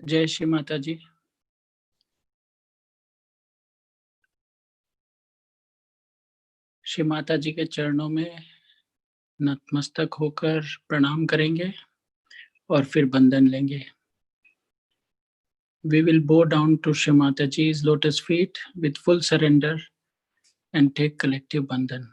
जय श्री माता जी। श्री माता जी के चरणों में नतमस्तक होकर प्रणाम करेंगे और फिर बंधन लेंगे। We will bow down to Shri Mataji's lotus feet with full surrender and take collective bandhan.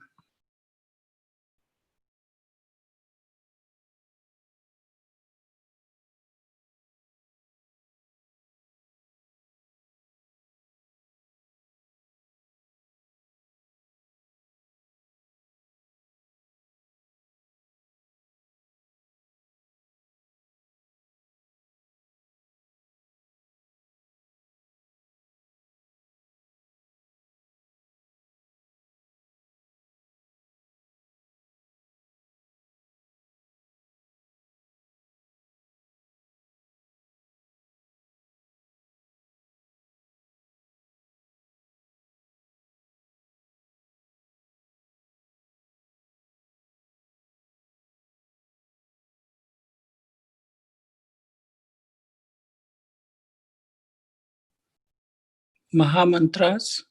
Maha Mantras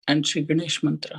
and Shri Ganesh Mantra.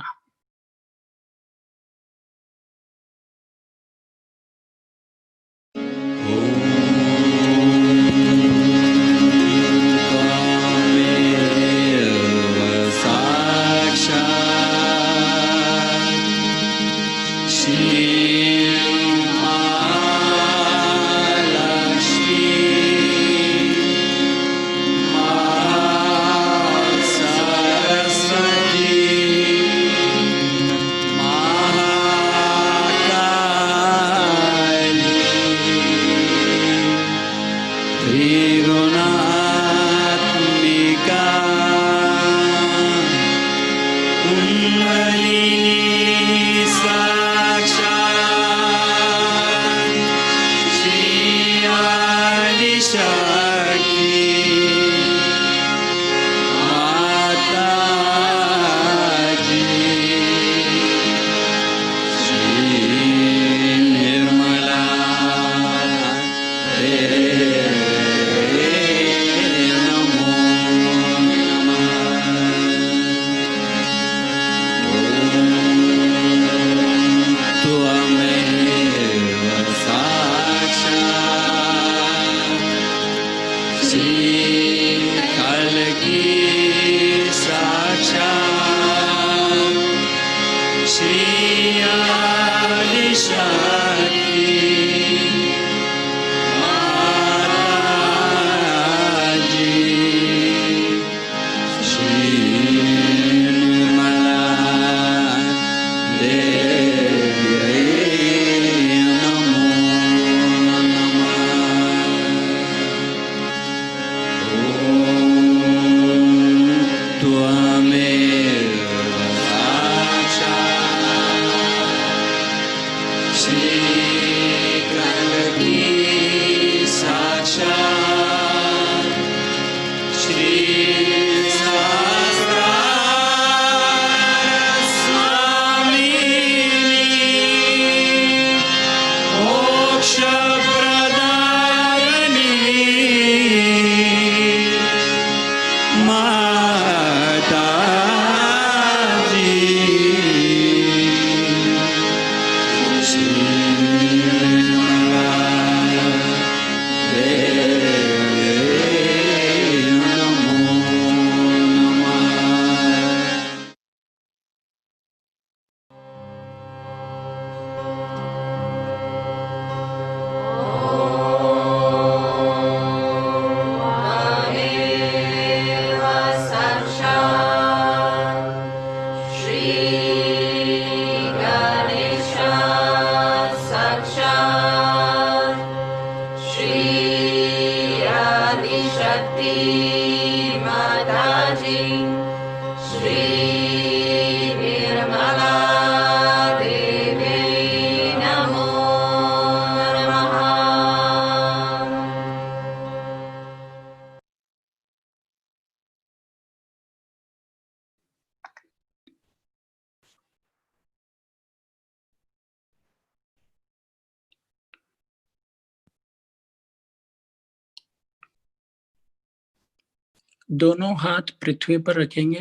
दोनों हाथ पृथ्वी पर रखेंगे।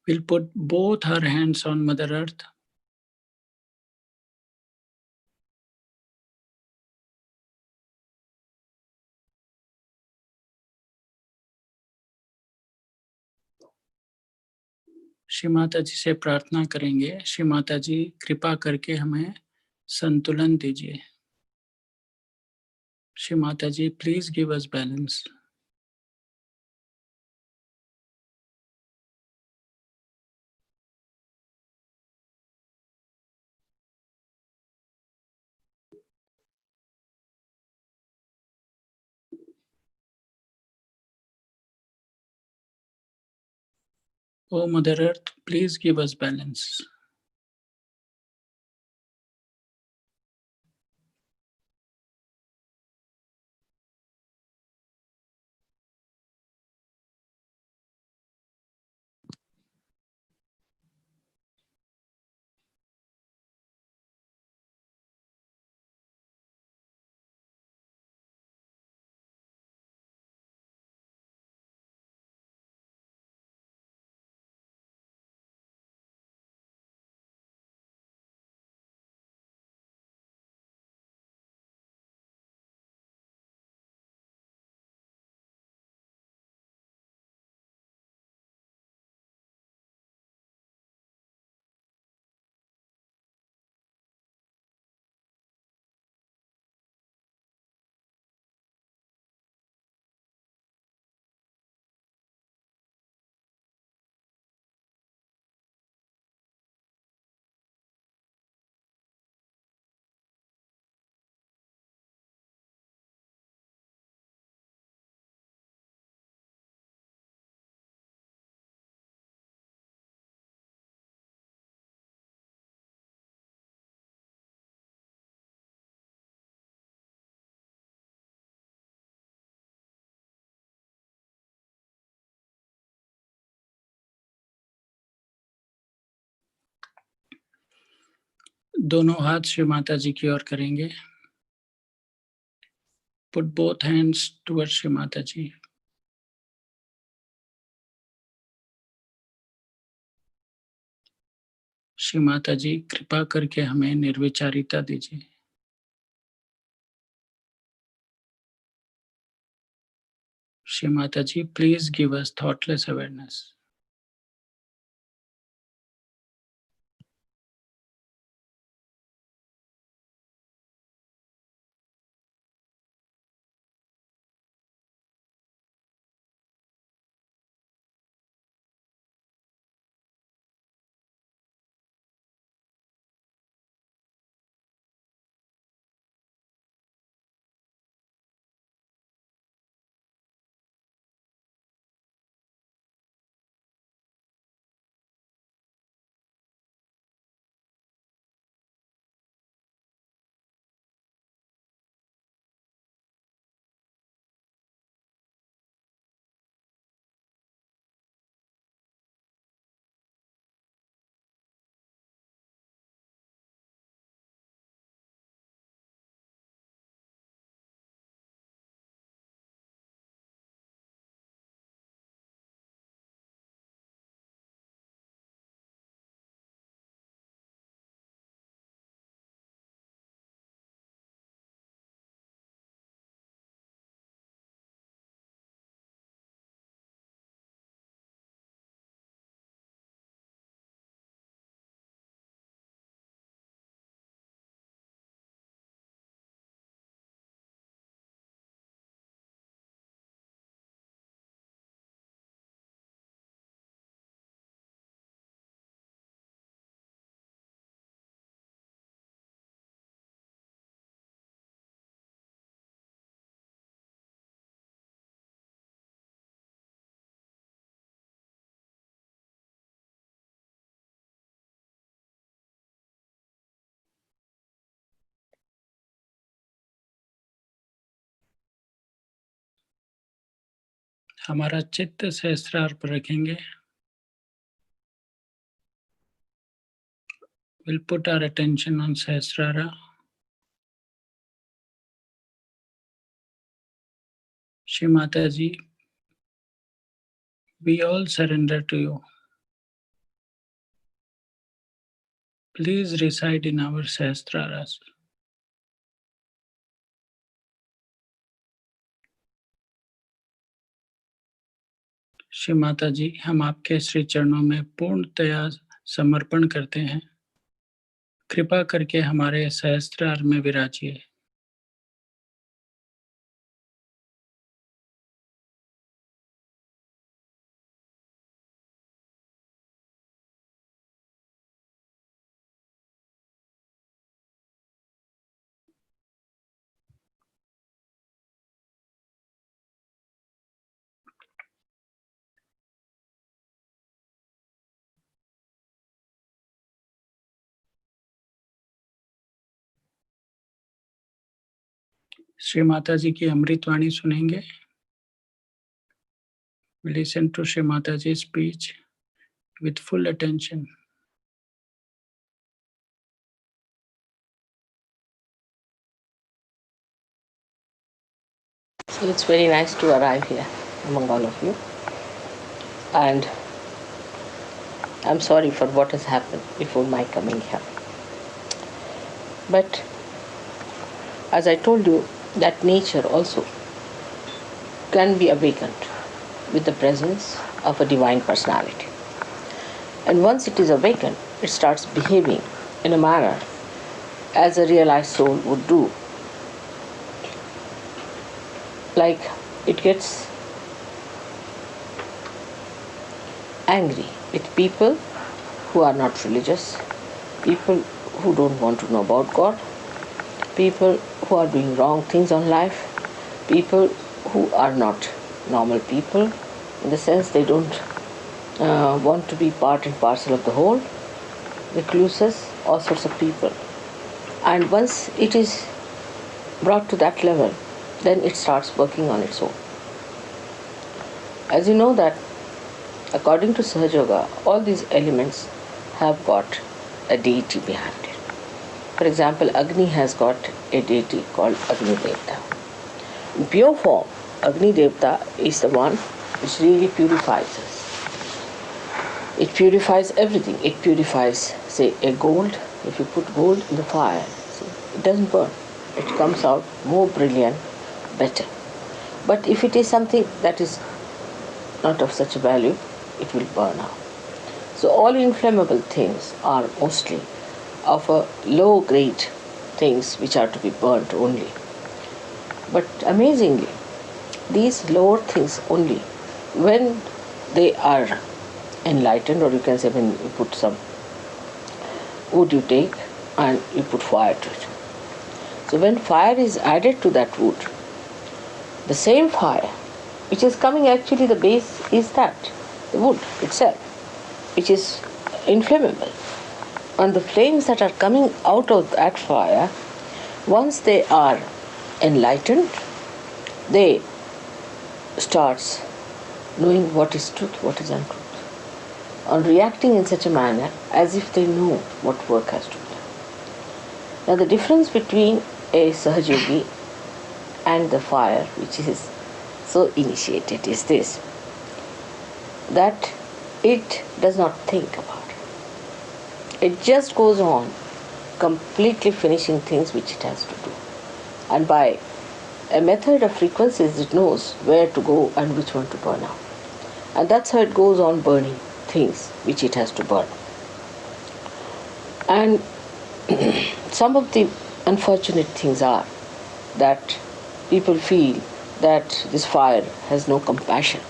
We'll put both our hands on Mother Earth. Shri Mata जी से प्रार्थना करेंगे, श्री माता जी कृपा करके हमें संतुलन दीजिए। Shri Mata ji please give us balance. O mother earth please give us balance. दोनों हाथ श्री माता जी की ओर करेंगे। Put both hands towards Shri Mata जी। श्री माता जी कृपा करके हमें निर्विचारिता दीजिए। Shri Mata ji please give us thoughtless awareness. हमारा चित्त सहस्त्रार पर रखेंगे. We'll put our attention on Sahasrara. Shri Mataji, we all surrender to you. Please reside in our Sahasraras. Shri Mata जी, हम आपके श्री चरणों में पूर्णतया समर्पण करते हैं. कृपा करके हमारे सहस्त्रार में विराजिए. श्री माता जी की अमृतवाणी सुनेंगे. Listen to Shri Mataji's speech with full attention. So it's very nice to arrive here among all of you. And I'm sorry for what has happened before my coming here. But as I told you, that nature also can be awakened with the presence of a divine personality. And once it is awakened, it starts behaving in a manner as a realized soul would do. Like it gets angry with people who are not religious, people who don't want to know about God, people who are doing wrong things on life, people who are not normal people, in the sense they don't want to be part and parcel of the whole, recluses, all sorts of people. And once it is brought to that level, then it starts working on its own. As you know that according to Sahaja, all these elements have got a deity behind it. For example, Agni has got a deity called Agni Devta. In pure form, Agni Devta is the one which really purifies us. It purifies everything. It purifies, say, a gold. If you put gold in the fire, see, it doesn't burn. It comes out more brilliant, better. But if it is something that is not of such a value, it will burn out. So all inflammable things are mostly of a low grade things which are to be burnt only. But amazingly, these lower things only, when they are enlightened, or you can say when you put some wood you take and you put fire to it. So when fire is added to that wood, the same fire which is coming, actually the base is that, the wood itself, which is inflammable. And the flames that are coming out of that fire, once they are enlightened, they starts knowing what is truth, what is untruth, and reacting in such a manner as if they know what work has to be done. Now the difference between a Sahajogi and the fire, which is so initiated, is this, that it does not think about it. It just goes on completely finishing things which it has to do. And by a method of frequencies, it knows where to go and which one to burn out. And that's how it goes on burning things which it has to burn. And some of the unfortunate things are that people feel that this fire has no compassion,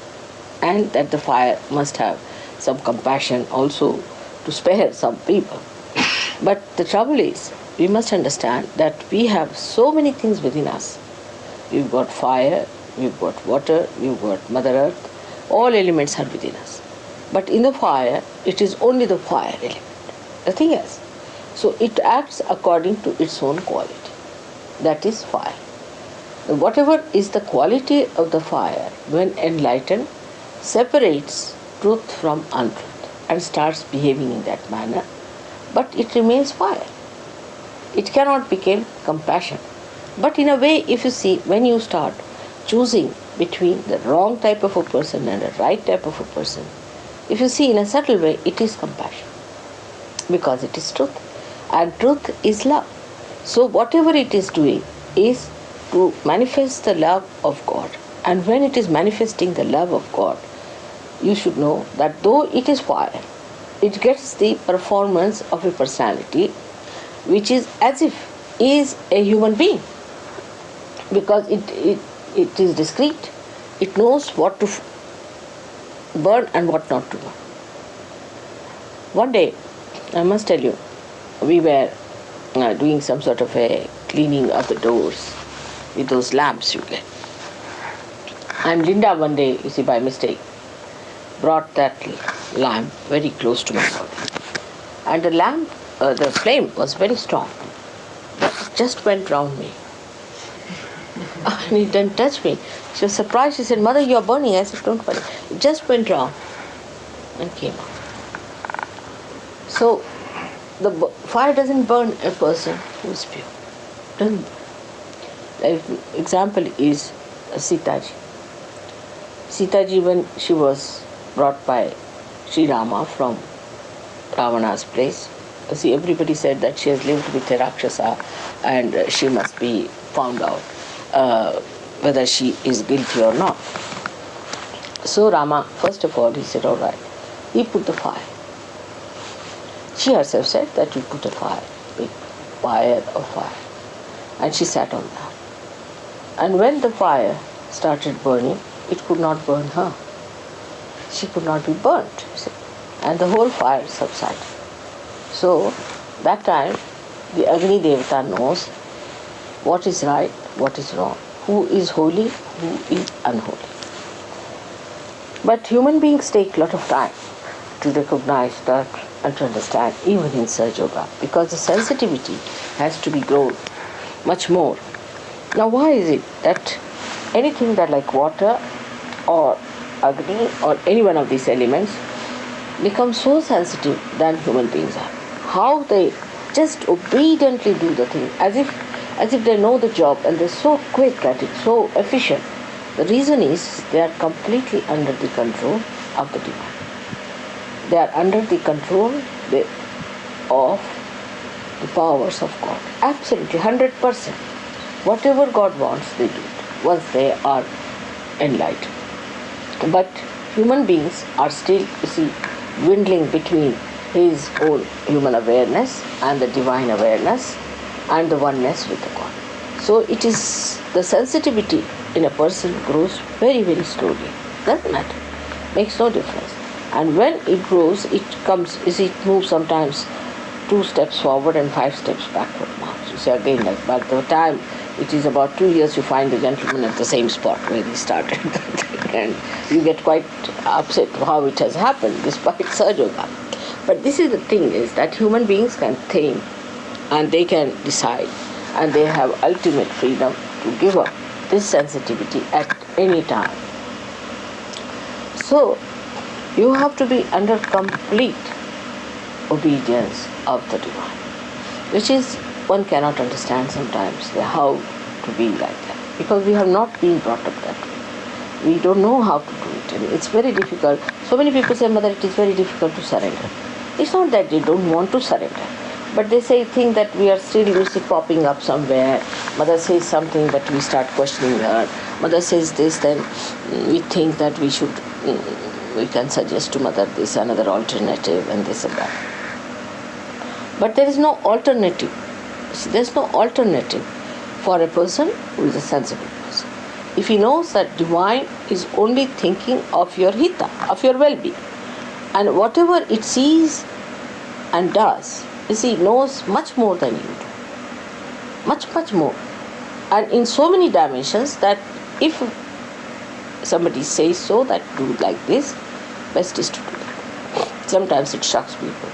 and that the fire must have some compassion also to spare some people. But the trouble is, we must understand that we have so many things within us. We've got fire, we've got water, we've got Mother Earth, all elements are within us. But in the fire, it is only the fire element, nothing else. So it acts according to its own quality. That is fire. Whatever is the quality of the fire when enlightened, separates truth from untruth and starts behaving in that manner, but it remains fire. It cannot become compassion. But in a way, if you see, when you start choosing between the wrong type of a person and a right type of a person, if you see in a subtle way, it is compassion. Because it is truth. And truth is love. So whatever it is doing is to manifest the love of God. And when it is manifesting the love of God, you should know that though it is fire, it gets the performance of a personality which is as if is a human being. Because it is discreet. It knows what to burn and what not to burn. One day, I must tell you, we were doing some sort of a cleaning of the doors with those lamps you get. And Linda one day, you see, by mistake, brought that lamp very close to my body. And the lamp, the flame was very strong. But it just went round me. And it didn't touch me. She was surprised. She said, "Mother, you're burning." I said, "Don't worry." It just went round and came out. So, the fire doesn't burn a person who is pure. Doesn't burn. The example is Sitaji. Sitaji, when she was brought by Sri Rama from Ravana's place, see, everybody said that she has lived with a Rakshasa and she must be found out whether she is guilty or not. So Rama, first of all, he said, all right, he put the fire. She herself said that you put a fire, big fire of fire. And she sat on that. And when the fire started burning, it could not burn her. She could not be burnt. And the whole fire subsided. So, that time, the Agni Devata knows what is right, what is wrong, who is holy, who is unholy. But human beings take a lot of time to recognize that and to understand, even in Sahaja Yoga, because the sensitivity has to be grown much more. Now, why is it that anything that like water or Agni or any one of these elements become so sensitive than human beings are? How they just obediently do the thing as if they know the job and they're so quick at it, so efficient. The reason is they are completely under the control of the divine. They are under the control of the powers of God. Absolutely, 100%. Whatever God wants, they do it once they are enlightened. But human beings are still, you see, dwindling between his own human awareness and the divine awareness and the oneness with the God. So it is the sensitivity in a person grows very, very slowly. Doesn't matter. Makes no difference. And when it grows, it comes, you see, it moves sometimes 2 steps forward and 5 steps backward. You see, again, like by the time it is about 2 years, you find the gentleman at the same spot where he started. And you get quite upset how it has happened despite Sahaja Yoga. But this is the thing, is that human beings can think and they can decide and they have ultimate freedom to give up this sensitivity at any time. So, you have to be under complete obedience of the divine, which is, one cannot understand sometimes how to be like that, because we have not been brought up that way. We don't know how to do it, and it's very difficult. So many people say, "Mother, it is very difficult to surrender." It's not that they don't want to surrender, but they think that we are still popping up somewhere. Mother says something, but we start questioning her. Mother says this, then we think that we can suggest to Mother this, another alternative, and this and that. But there is no alternative. There is no alternative for a person who is a sensible person. If he knows that divine is only thinking of your hita, of your well-being, and whatever it sees and does, you see, knows much more than you do. Much, much more. And in so many dimensions that if somebody says so, that do like this, best is to do that. Sometimes it shocks people.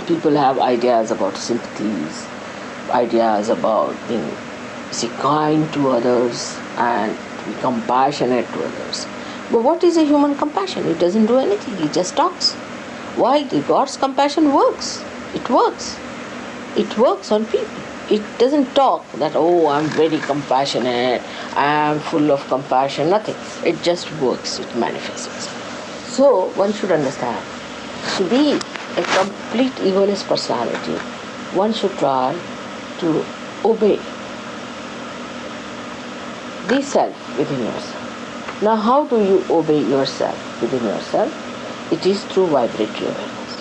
People have ideas about sympathies, ideas about being kind to others and to to be compassionate to others. But what is a human compassion? It doesn't do anything, it just talks. While the God's compassion works. It works. It works on people. It doesn't talk that, oh, I'm very compassionate, I'm full of compassion, nothing. It just works, it manifests itself. So one should understand, to be a complete egoless personality, one should try to obey the self within yourself. Now how do you obey yourself within yourself? It is through vibratory awareness.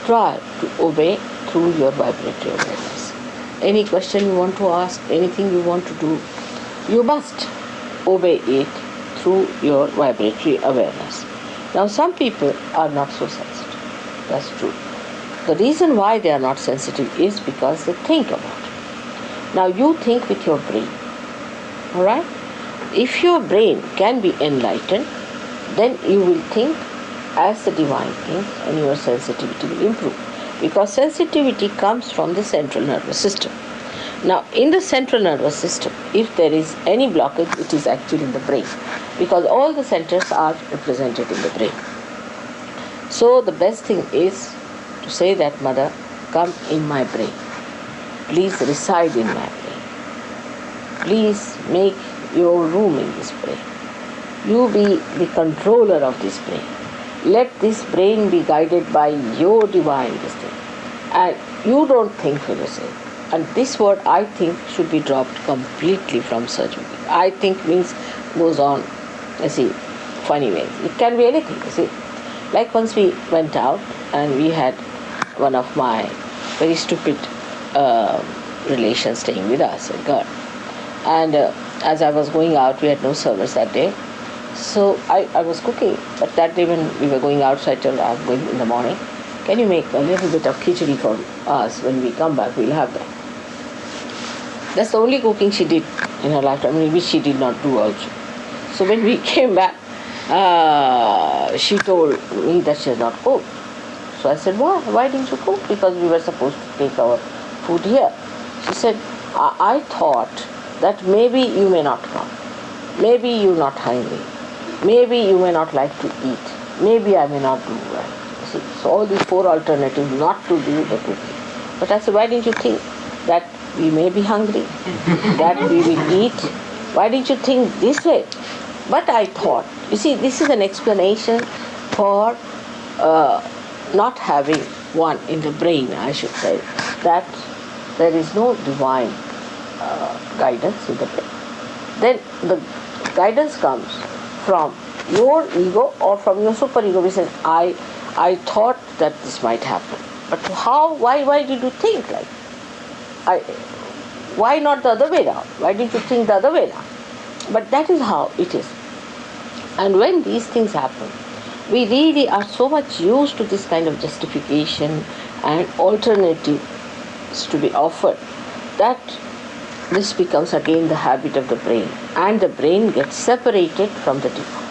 Try to obey through your vibratory awareness. Any question you want to ask, anything you want to do, you must obey it through your vibratory awareness. Now some people are not so sensitive. That's true. The reason why they are not sensitive is because they think about it. Now you think with your brain. Alright? If your brain can be enlightened, then you will think as the divine thinks and your sensitivity will improve. Because sensitivity comes from the central nervous system. Now, in the central nervous system, if there is any blockage, it is actually in the brain. Because all the centers are represented in the brain. So, the best thing is to say that, Mother, come in my brain. Please reside in my brain. Please make your room in this brain. You be the controller of this brain. Let this brain be guided by your divine wisdom. And you don't think for yourself. And this word I think should be dropped completely from surgery. I think means goes on, funny ways. It can be anything, Like once we went out and we had one of my very stupid relations staying with us, a girl. And as I was going out, we had no service that day. So I was cooking, but that day when we were going out, so I told her, I'm going in the morning. Can you make a little bit of khichdi for us? When we come back, we'll have that. That's the only cooking she did in her lifetime, which she did not do also. So when we came back, she told me that she has not cooked. So I said, why? Why didn't you cook? Because we were supposed to take our food here. She said, I thought that maybe you may not come. Maybe you're not hungry. Maybe you may not like to eat. Maybe I may not do well. So all these four alternatives not to do the cooking. But I said, why didn't you think that we may be hungry, that we will eat? Why didn't you think this way? But I thought, this is an explanation for not having one in the brain, I should say, that there is no divine guidance in the brain. Then the guidance comes from your ego or from your superego, which says, I thought that this might happen. But how? Why did you think like? Why not the other way around? Why did you think the other way around? But that is how it is. And when these things happen, we really are so much used to this kind of justification and alternatives to be offered that this becomes again the habit of the brain, and the brain gets separated from the divine.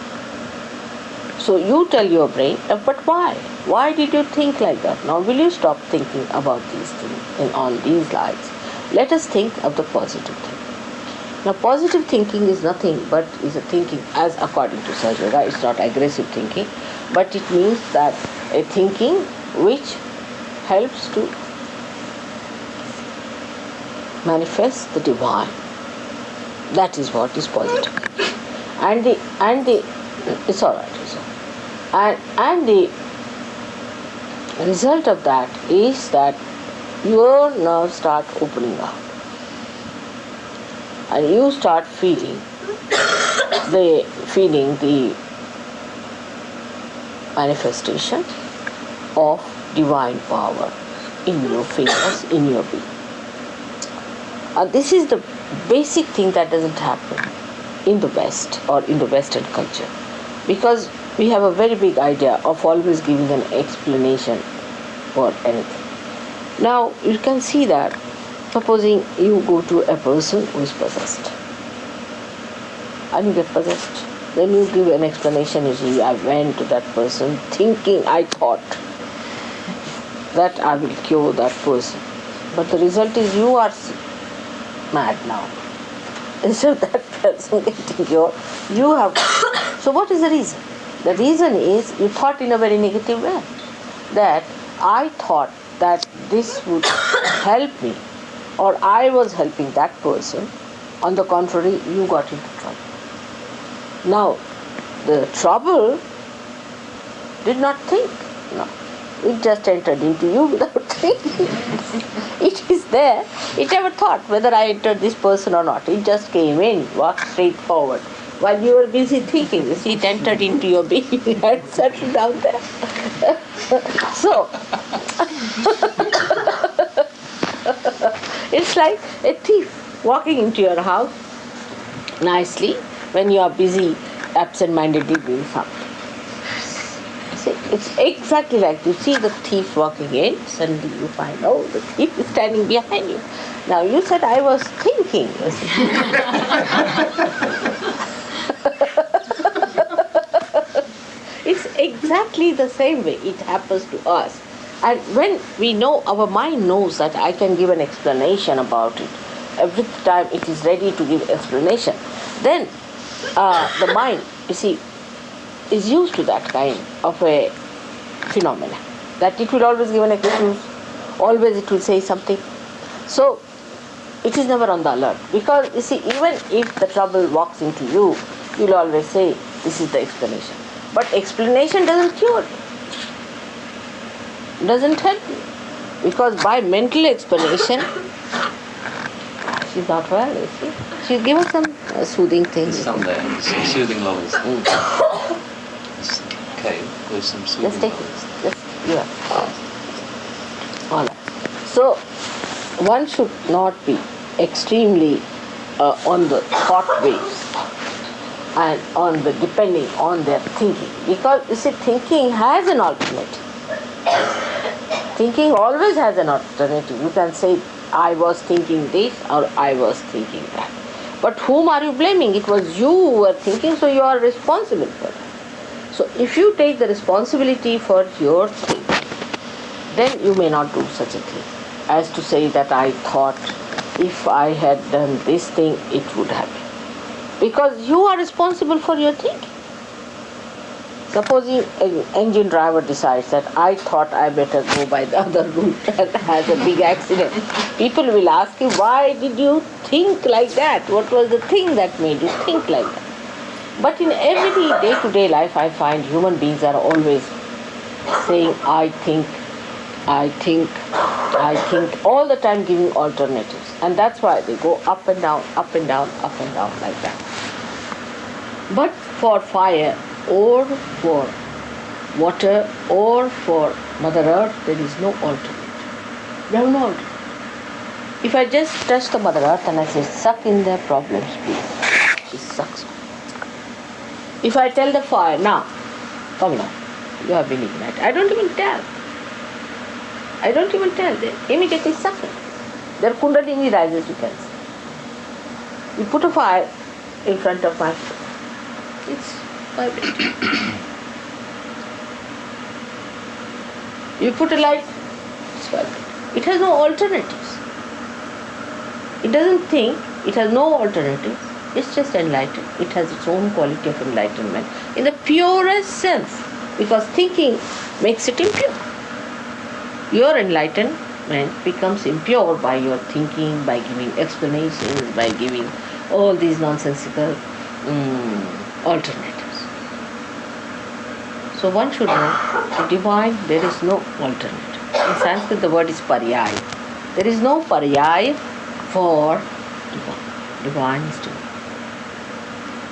So you tell your brain, but why? Why did you think like that? Now will you stop thinking about these things and on these lines? Let us think of the positive thing. Now positive thinking is nothing but is a thinking, as according to Sahaja, it's not aggressive thinking, but it means that a thinking which helps to manifest the divine. That is what is positive. And it's all right. And the result of that is that your nerves start opening up, and you start feeling the manifestation of divine power in your fingers, in your being. And this is the basic thing that doesn't happen in the West or in the Western culture, because we have a very big idea of always giving an explanation for anything. Now you can see that, supposing you go to a person who is possessed and you get possessed, then you give an explanation. You see, I went to that person thinking, I thought that I will cure that person, but the result is you are mad now. instead of that person getting cured, you have. So what is the reason? The reason is you thought in a very negative way. That I thought that this would help me, or I was helping that person. On the contrary, you got into trouble. Now, the trouble did not think. No. It just entered into you without thinking. It is there. It never thought whether I entered this person or not. It just came in, walked straight forward. While you were busy thinking, you see, it entered into your being and settled down there. So, it's like a thief walking into your house nicely when you are busy absent-mindedly doing something. See, it's exactly like you see the thief walking in, suddenly you find, oh, the thief is standing behind you. Now you said, I was thinking. It's exactly the same way it happens to us. And when we know, our mind knows that I can give an explanation about it, every time it is ready to give explanation, then the mind, you see, is used to that kind of a phenomena, that it will always give an excuse, always it will say something. So it is never on the alert, because you see, even if the trouble walks into you, you'll always say, this is the explanation. But explanation doesn't cure you, doesn't help you, because by mental explanation, she's not well, you see. She'll give us some soothing things. There's some there, some soothing lollies. Okay, with some soothing Just take lollies. it. Just, yeah. All right. So, one should not be extremely on the thought waves and on the depending on their thinking, because you see, thinking has an alternative. Thinking always has an alternative. You can say, I was thinking this or I was thinking that. But whom are you blaming? It was you who were thinking, so you are responsible for it. So if you take the responsibility for your thinking, then you may not do such a thing as to say that I thought if I had done this thing, it would happen. Because you are responsible for your thinking. Supposing an engine driver decides that I thought I better go by the other route and has a big accident. People will ask him, why did you think like that? What was the thing that made you think like that? But in every day-to-day life, I find human beings are always saying, I think, all the time giving alternatives. And that's why they go up and down, up and down, up and down like that. But for fire, or for water, or for Mother Earth, there is no alternative. There is no alternative. If I just touch the Mother Earth and I say, suck in their problems, please, she sucks. If I tell the fire, now, come now, you have been ignited. I don't even tell. They immediately suck it. Their kundalini rises, you can see. You put a fire in front of my foot. It's vibrating. You put a light, it's vibrating. It has no alternatives. It doesn't think, it has no alternatives. It's just enlightened. It has its own quality of enlightenment in the purest sense, because thinking makes it impure. Your enlightenment becomes impure by your thinking, by giving explanations, by giving all these nonsensical alternatives. So one should know, the divine, there is no alternative. In Sanskrit, the word is paryaya. There is no paryaya for divine. Divine is divine.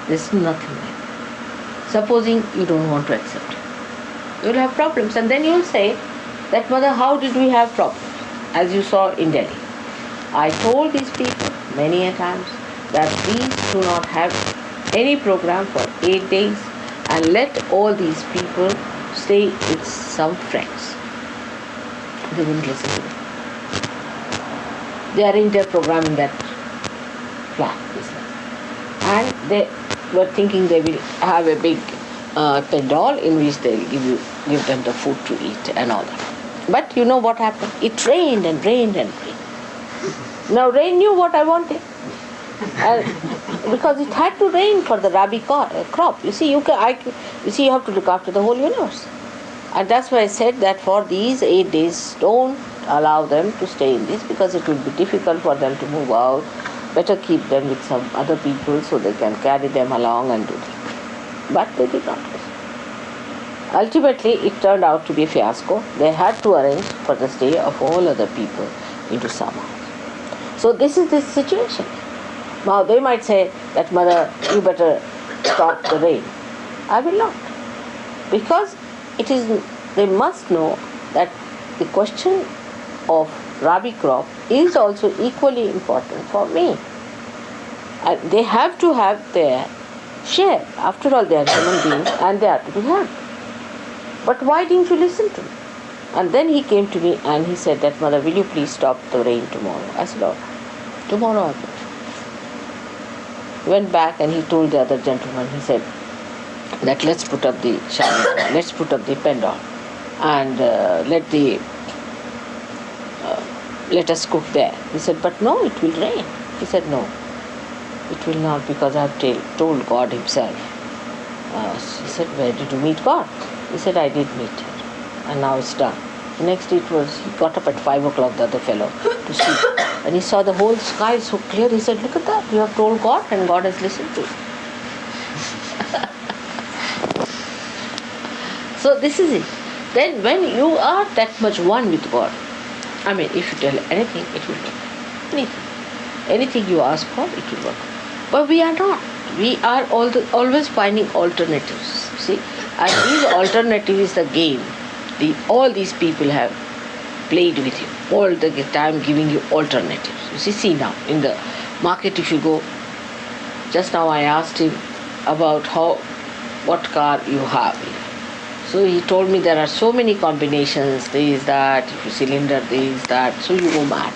There is nothing like that. Supposing you don't want to accept it, you will have problems, and then you will say that, Mother, how did we have problems? As you saw in Delhi. I told these people many a times that please do not have any program for 8 days and let all these people stay with some friends. They wouldn't listen to me. They arranged their program in that flat. And they were thinking they will have a big pandal in which they will give them the food to eat and all that. But you know what happened? It rained and rained and rained. Now rain knew what I wanted. And because it had to rain for the rabi crop. You see, you have to look after the whole universe. And that's why I said that for these 8 days, don't allow them to stay in this, because it will be difficult for them to move out. Better keep them with some other people so they can carry them along and do this. But they did not. Ultimately, it turned out to be a fiasco. They had to arrange for the stay of all other people into some house. So this is the situation. Now they might say that, Mother, you better stop the rain. I will not. Because they must know that the question of rabi crop is also equally important for me. And they have to have their share. After all, they are human beings and they are to be heard. But why didn't you listen to me? And then he came to me and he said that, Mother, will you please stop the rain tomorrow? I said, oh, tomorrow I will. He went back and he told the other gentleman, he said that let's put up the shower, let's put up the pendant and let us cook there. He said, but no, it will rain. He said, no, it will not, because I have told God himself. He said, where did you meet God? He said, I did meet her, and now it's done. The next day he got up at 5 o'clock, the other fellow, to sleep. And he saw the whole sky so clear. He said, look at that, you have told God and God has listened to you. So this is it. Then when you are that much one with God, I mean, if you tell anything, it will work. Anything. Anything you ask for, it will work. But we are not. We are always finding alternatives. See? And these alternatives is the game. All these people have played with you all the time, giving you alternatives. You see now, in the market if you go, just now I asked him about what car you have. So he told me there are so many combinations, this, that, if you cylinder, this, that, so you go mad.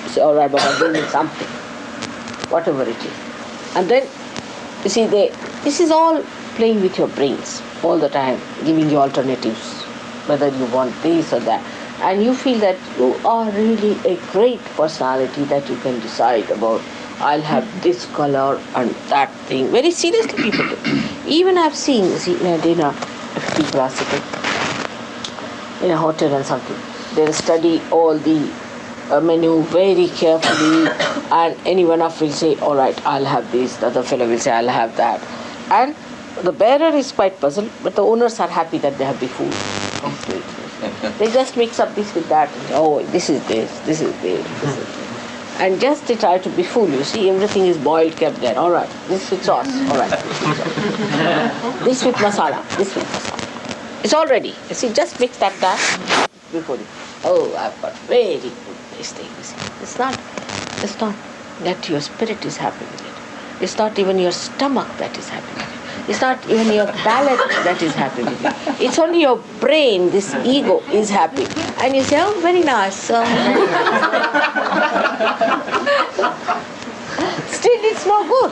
You say, all right, but I'm doing something, whatever it is. And then, you see, this is all playing with your brains all the time, giving you alternatives, whether you want this or that. And you feel that you are really a great personality that you can decide about, I'll have this color and that thing. Very seriously people do. Even I've seen, in a dinner, if people are sitting in a hotel and something, they'll study all the menu very carefully, and any one of will say, all right, I'll have this, the other fellow will say, I'll have that. And the bearer is quite puzzled, but the owners are happy that they have the food. They just mix up this with that. Oh, this is this, this is this, this is this. And just they try to be full. You see, everything is boiled, kept there. All right, this with sauce. All right, this with masala. This with masala. It's all ready. You see, just mix that before you. Oh, I've got very good this thing. You see, it's not that your spirit is happy with it. It's not even your stomach that is happy with it. It's not even your palate that is happy with it. It's only your brain, this ego, is happy. And you say, oh, very nice. Oh, very nice. Still, it's no good.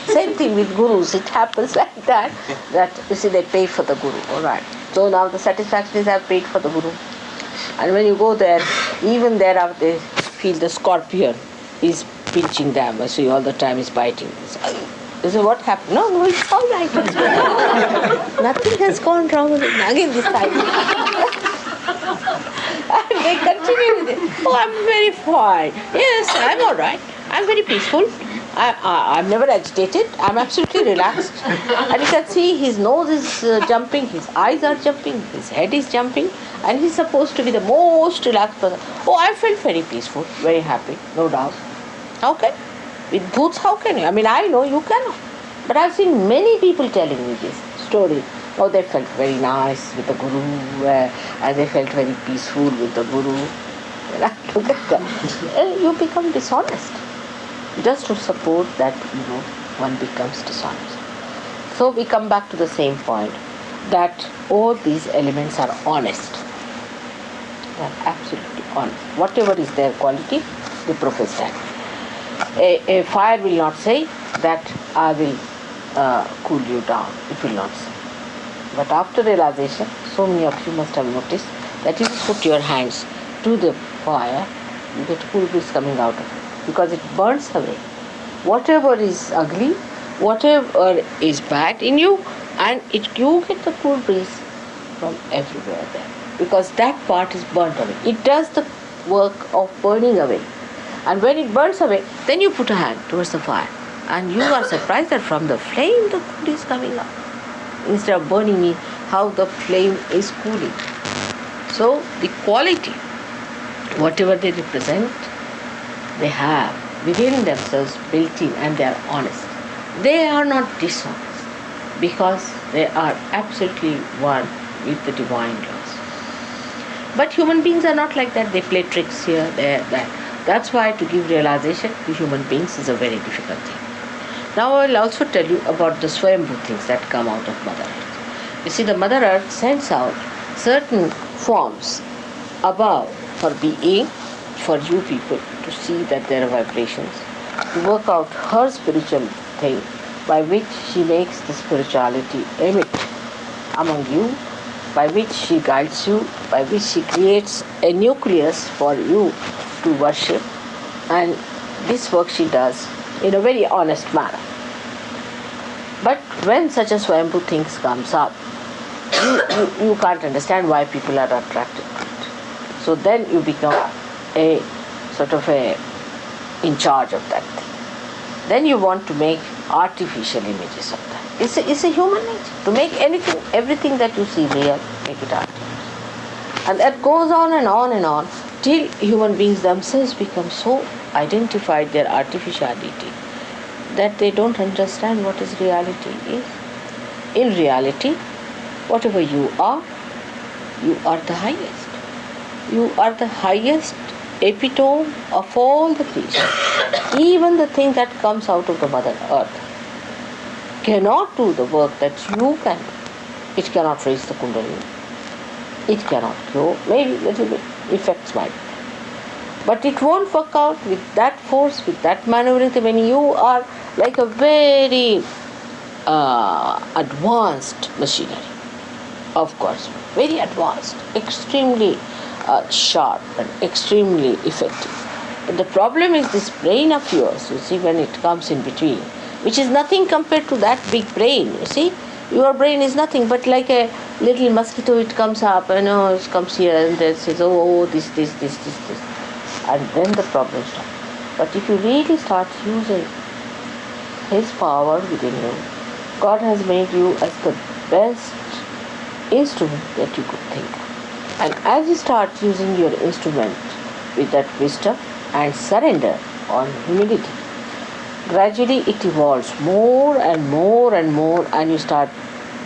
Same thing with gurus. It happens like that you see, they pay for the guru. All right. So now the satisfaction is I've paid for the guru. And when you go there, even there they feel the scorpion is pinching them. So all the time is biting. They say, what happened? No, it's all right. Nothing has gone wrong with it. Again this time. And they continue with it. Oh, I'm very fine. Yes, I'm all right. I'm very peaceful. I'm never agitated. I'm absolutely relaxed. And you can see his nose is jumping, his eyes are jumping, his head is jumping, and he's supposed to be the most relaxed person. Oh, I felt very peaceful, very happy, no doubt. How can? With bhoots, how can you? I mean, I know you cannot. But I've seen many people telling me this story. Oh, they felt very nice with the guru, and they felt very peaceful with the guru. Look at that. You become dishonest. Just to support that, one becomes dishonest. So we come back to the same point, that all these elements are honest. They are absolutely honest. Whatever is their quality, they profess that. A fire will not say that I will cool you down. It will not say. But after realization, so many of you must have noticed that if you put your hands to the fire, you get cool breeze coming out of it, because it burns away whatever is ugly, whatever is bad in you, and you get the cool breeze from everywhere there. Because that part is burnt away. It does the work of burning away. And when it burns away, then you put a hand towards the fire. And you are surprised that from the flame the food is coming up. Instead of burning me, how the flame is cooling. So the quality, whatever they represent, they have within themselves built in, and they are honest. They are not dishonest because they are absolutely one with the divine laws. But human beings are not like that. They play tricks here, there, that. That's why to give realization to human beings is a very difficult thing. Now I will also tell you about the Swayambhu things that come out of Mother Earth. You see, the Mother Earth sends out certain forms above for being, for you people to see that there are vibrations, to work out her spiritual thing by which she makes the spirituality emit among you, by which she guides you, by which she creates a nucleus for you to worship, and this work she does in a very honest manner. But when such a Swayambhu things comes up, you can't understand why people are attracted to it. So then you become a sort of in charge of that thing. Then you want to make artificial images of that. It's a human nature to make anything, everything that you see real, make it artificial. And that goes on and on and on till human beings themselves become so identified their artificiality that they don't understand what is reality is. In reality, whatever you are the highest. You are the highest epitome of all the creation. Even the thing that comes out of the Mother Earth cannot do the work that you can do. It cannot raise the Kundalini. It cannot grow. Maybe little bit effects might be. But it won't work out with that force, with that maneuvering. When you are like a very advanced machinery, of course, very advanced, extremely sharp and extremely effective. But the problem is this brain of yours, you see, when it comes in between, which is nothing compared to that big brain, you see. Your brain is nothing but like a little mosquito. It comes up and it comes here and then says, oh, this. And then the problem starts. But if you really start using His power within you, God has made you as the best instrument that you could think of. And as you start using your instrument with that wisdom and surrender on humility, gradually it evolves more and more and more, and you start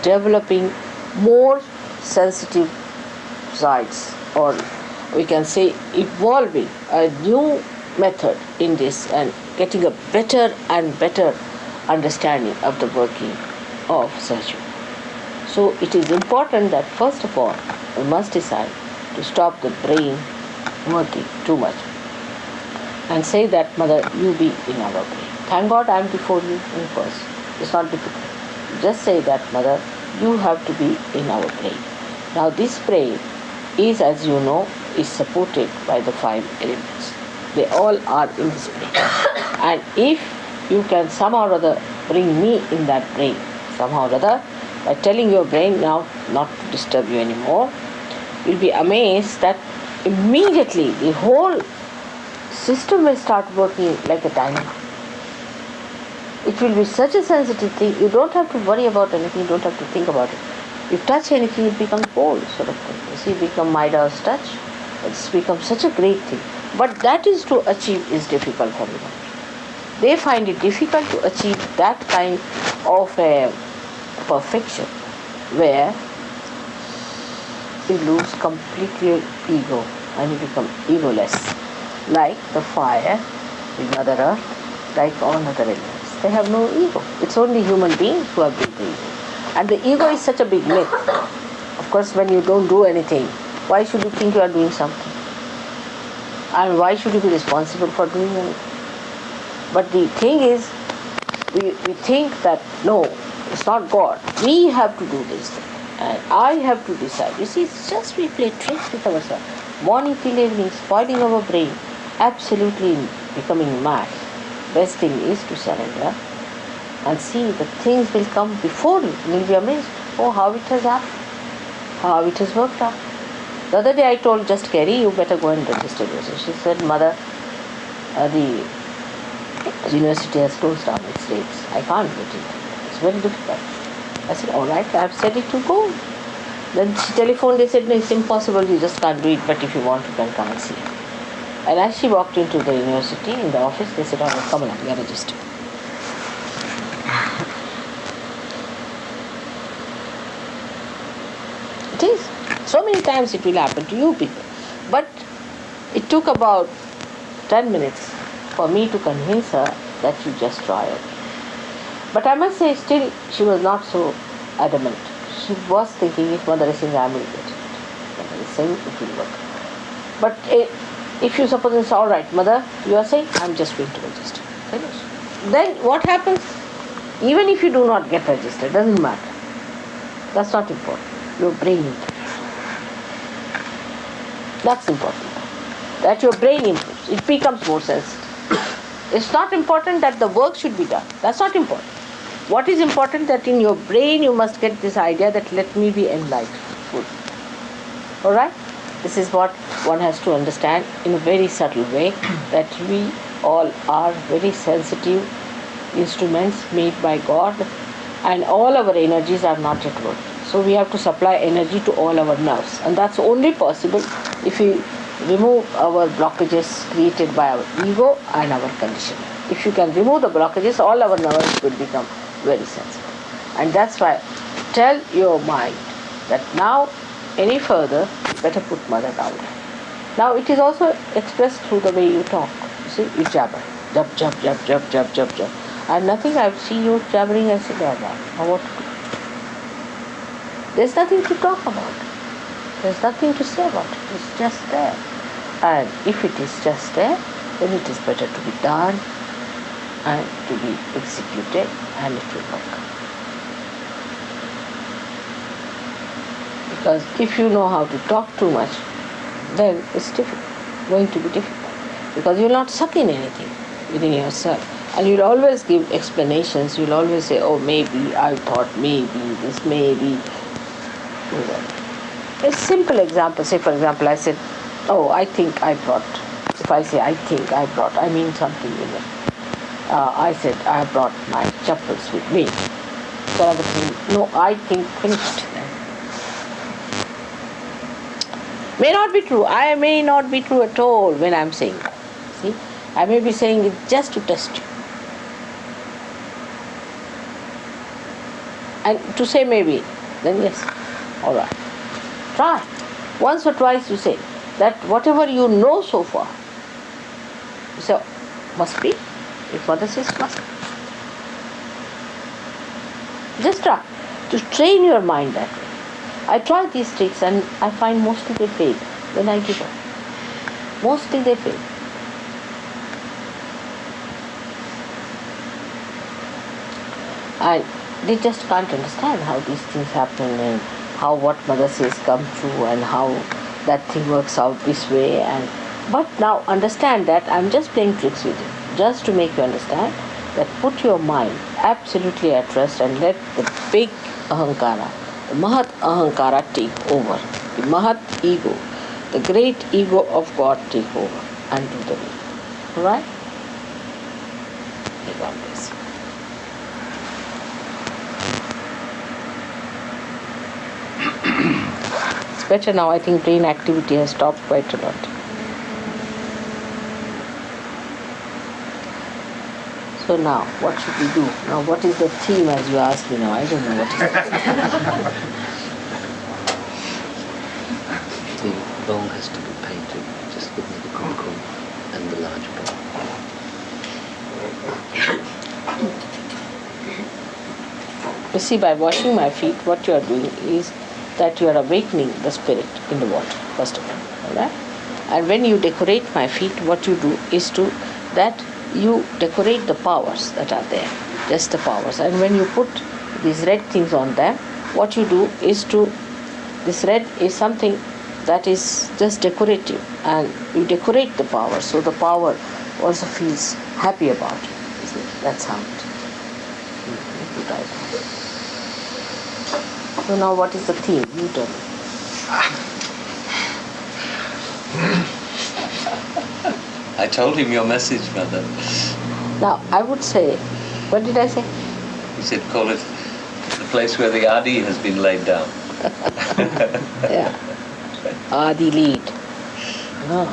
developing more sensitive sides, or we can say evolving a new method in this and getting a better and better understanding of the working of Sahaja. So it is important that first of all we must decide to stop the brain working too much and say that, Mother, you be in our brain. Thank God I am before you in person. It's not difficult. Just say that, Mother, you have to be in our brain. Now this brain is, as you know, is supported by the 5 elements. They all are in this brain. And if you can somehow or other bring me in that brain, somehow or other, by telling your brain now not to disturb you anymore, you'll be amazed that immediately the whole system will start working like a dynamo. It will be such a sensitive thing, you don't have to worry about anything, you don't have to think about it. You touch anything, it becomes cold sort of thing. You see, become Midas touch. It's become such a great thing. But that is to achieve is difficult for them. They find it difficult to achieve that kind of a perfection where you lose completely ego and you become egoless. Like the fire, the Mother Earth, like all other elements. They have no ego. It's only human beings who have big ego. And the ego is such a big myth. Of course, when you don't do anything, why should you think you are doing something? And why should you be responsible for doing anything? But the thing is, we think that, no, it's not God. We have to do this thing. And I have to decide. You see, it's just we play tricks with ourselves. Morning till evening, spoiling our brain, absolutely becoming mad. best thing is to surrender and see that things will come before you. You will be amazed. Oh, how it has happened, how it has worked out. The other day I told just Kerry, you better go and register yourself. She said, Mother, the university has closed down its rates. I can't get it. It's very difficult. I said, all right, I have said it to go. Then she telephoned, they said, no, it's impossible, you just can't do it, but if you want, you can come and see. And as she walked into the university, in the office, they said, all right, come along, you are registered. It is. So many times it will happen to you people. But it took about 10 minutes for me to convince her that you just try it. But I must say, still, she was not so adamant. She was thinking, if Mother is saying, I will get it. Mother is saying, it will work. But if you suppose it's all right, Mother, you are saying, I'm just going to register. Finish. Then what happens? Even if you do not get registered, doesn't matter. That's not important. Your brain improves. That's important. That your brain improves. It becomes more sensitive. It's not important that the work should be done. That's not important. What is important that in your brain you must get this idea that let me be enlightened. Alright? This is what one has to understand in a very subtle way, that we all are very sensitive instruments made by God, and all our energies are not at work. So we have to supply energy to all our nerves, and that's only possible if we remove our blockages created by our ego and our conditioning. If you can remove the blockages, all our nerves will become very sensitive. And that's why tell your mind that now any further you better put Mother down. Now it is also expressed through the way you talk. You see, you jabber. Jab, jab, jab, jab, jab, jab, jab. And nothing, I see you jabbering, I say, now what to do? There's nothing to talk about. There's nothing to say about it. It's just there. And if it is just there, then it is better to be done and to be executed, and it will work. Because if you know how to talk too much, then it's going to be difficult. Because you will not suck in anything within yourself. And you'll always give explanations. You'll always say, oh, maybe, I thought maybe, this maybe. A simple example, say for example, I said, oh, I think I brought. If I say I think I brought, I mean something in it. I said, I brought my chappals with me. So I think, no, I think finished. May not be true. I may not be true at all when I'm saying that. See? I may be saying it just to test you. And to say maybe, then yes, all right. Try. Once or twice you say that whatever you know so far, you say, must be. If Mother says must be. Just try to train your mind that way. I try these tricks and I find mostly they fail. Then I give up. Mostly they fail. And they just can't understand how these things happen and how what Mother says come true and how that thing works out this way. But now understand that I'm just playing tricks with you, just to make you understand that put your mind absolutely at rest and let the big ahankara, the mahat ahankara take over, the mahat ego, the great ego of God take over and do the will. Alright? May God bless you. It's better now. I think brain activity has stopped quite a lot. So now, what should we do? Now, what is the theme as you asked me now? I don't know what is it. The bowl has to be painted. Just give me the kumkum and the large bowl. You see, by washing my feet, what you are doing is that you are awakening the spirit in the water, first of all. Alright? And when you decorate my feet, what you do is that you decorate the powers that are there, just the powers. And when you put these red things on them, what you do is this red is something that is just decorative, and you decorate the power, so the power also feels happy about it. that sound. Good idea. So now what is the theme? You tell me. I told him your message, Mother. Now I would say, what did I say? He said call it the place where the Adi has been laid down. Yeah. ADELAIDE. Ah.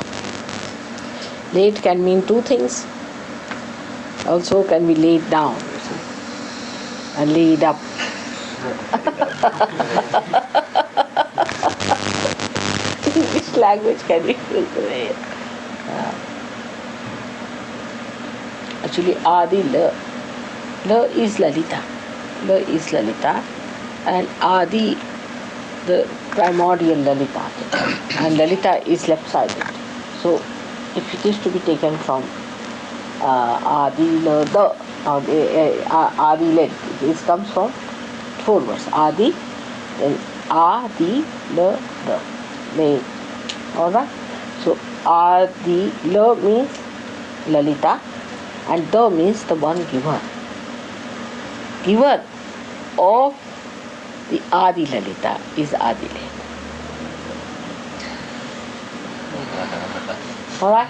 Laid can mean two things. Also can be laid down, you see, and laid up. English language can be filled away. Actually, Adi La. La is Lalita. La is Lalita, and Adi, the primordial Lalita. And Lalita is left-sided. So, if it is to be taken from Adi La Da, or Adi Led, this comes from four words. Adi, then Adi La Da. Alright? So, Adi La means Lalita, and Da means the one giver. Giver of the Adi Lalita is ADELAIDE. Alright?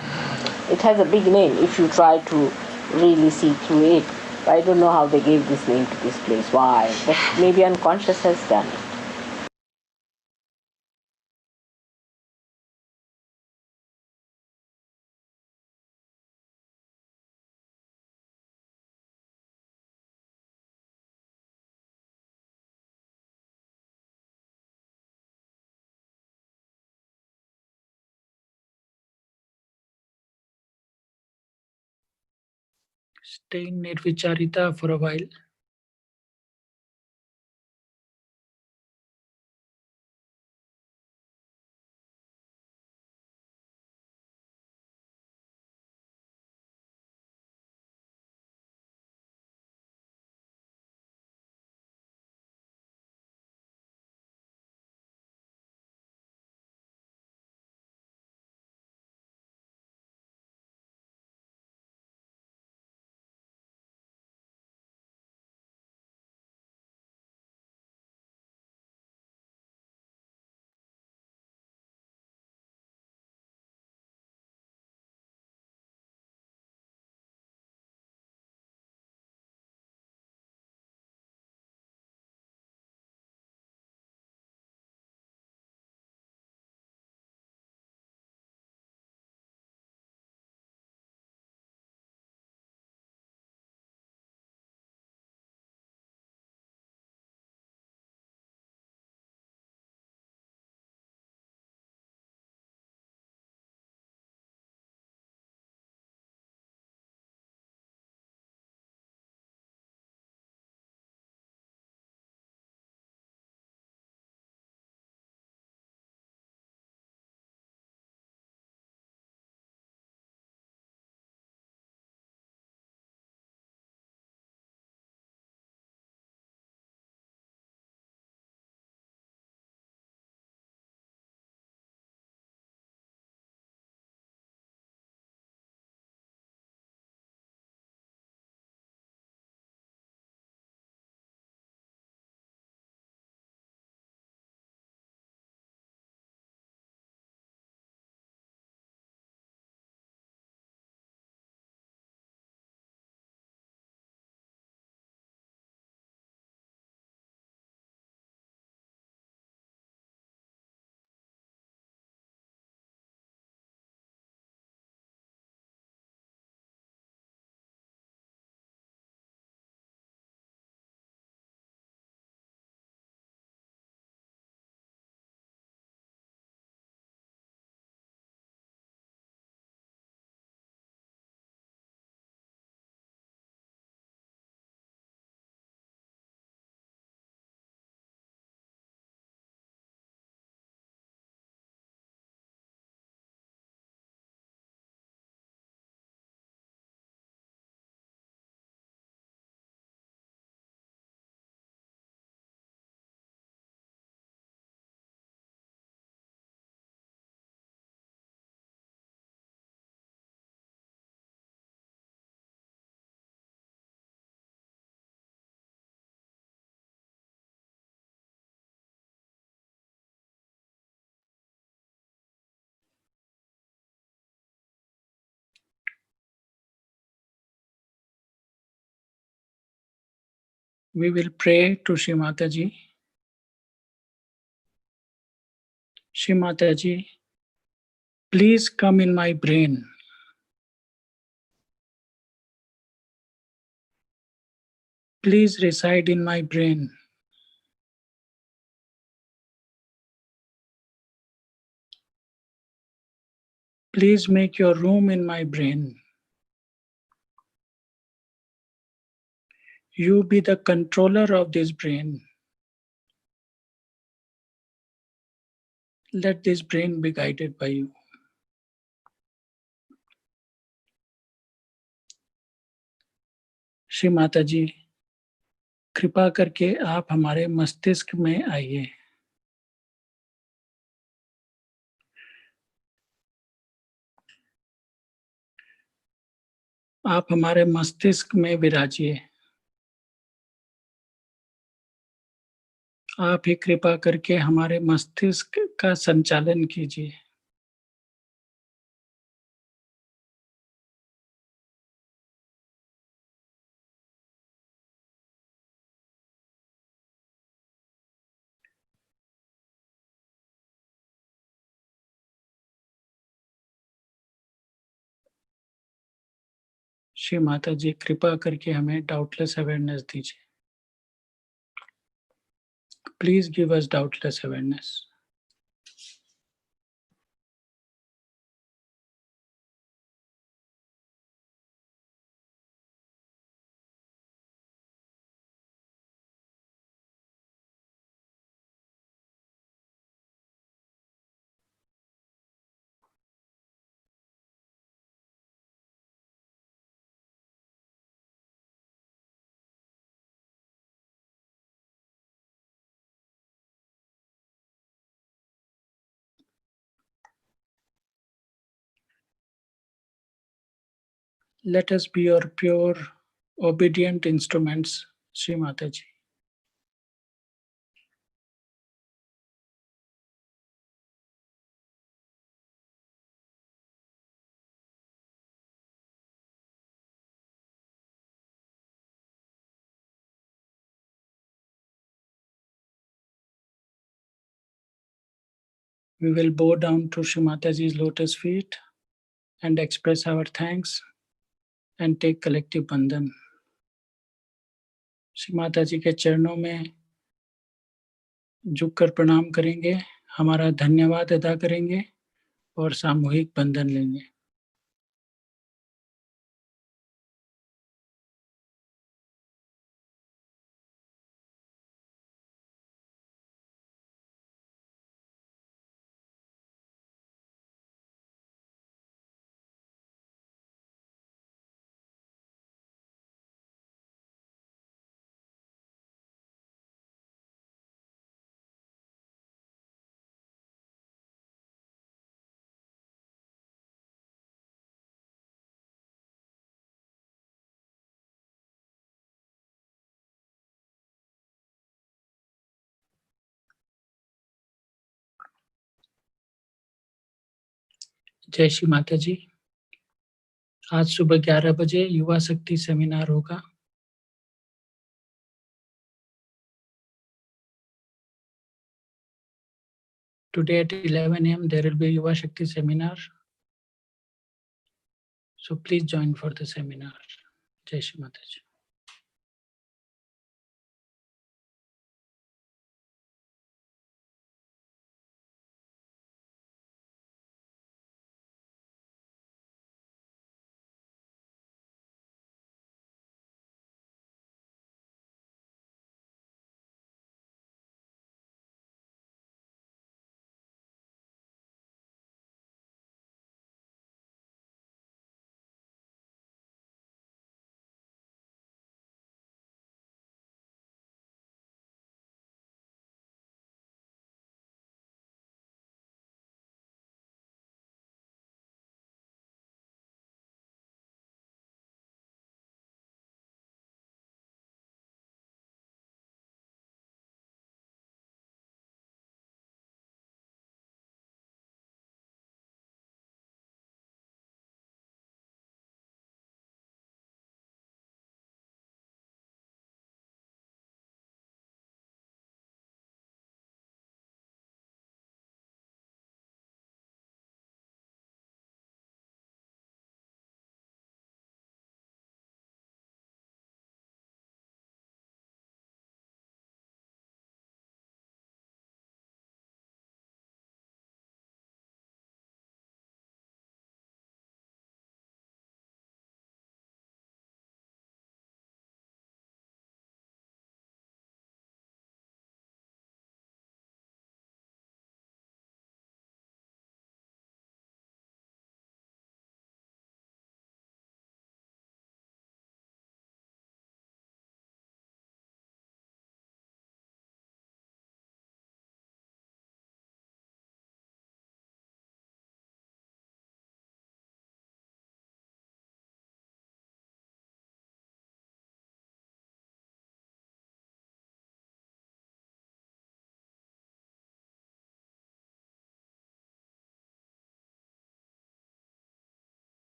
It has a big name if you try to really see through it. I don't know how they gave this name to this place, why, but maybe unconscious has done it. Stay in nirvicharita for a while. We will pray to Shri Mataji. Shri Mataji, please come in my brain. Please reside in my brain. Please make your room in my brain. You be the controller of this brain. Let this brain be guided by you. Shri Mata जी, कृपा करके आप हमारे मस्तिष्क में आइए। आप हमारे मस्तिष्क में विराजिए। आप ही कृपा करके हमारे मस्तिष्क का संचालन कीजिए। श्री माता जी, कृपा करके हमें डाउटलेस अवेयरनेस दीजिए। Please give us doubtless awareness. Let us be your pure, obedient instruments, Shri Mataji. We will bow down to Shri Mataji's lotus feet and express our thanks and take collective bandhan. Shri Mata जी के चरणों में झुककर प्रणाम करेंगे, हमारा धन्यवाद अदा करेंगे और सामूहिक बंधन लेंगे। जय श्री माता जी। आज सुबह 11 बजे युवा शक्ति सेमिनार होगा। Today at 11 a.m. there will be Yuva Shakti seminar. So please join for the seminar. Jai Shri Mataji.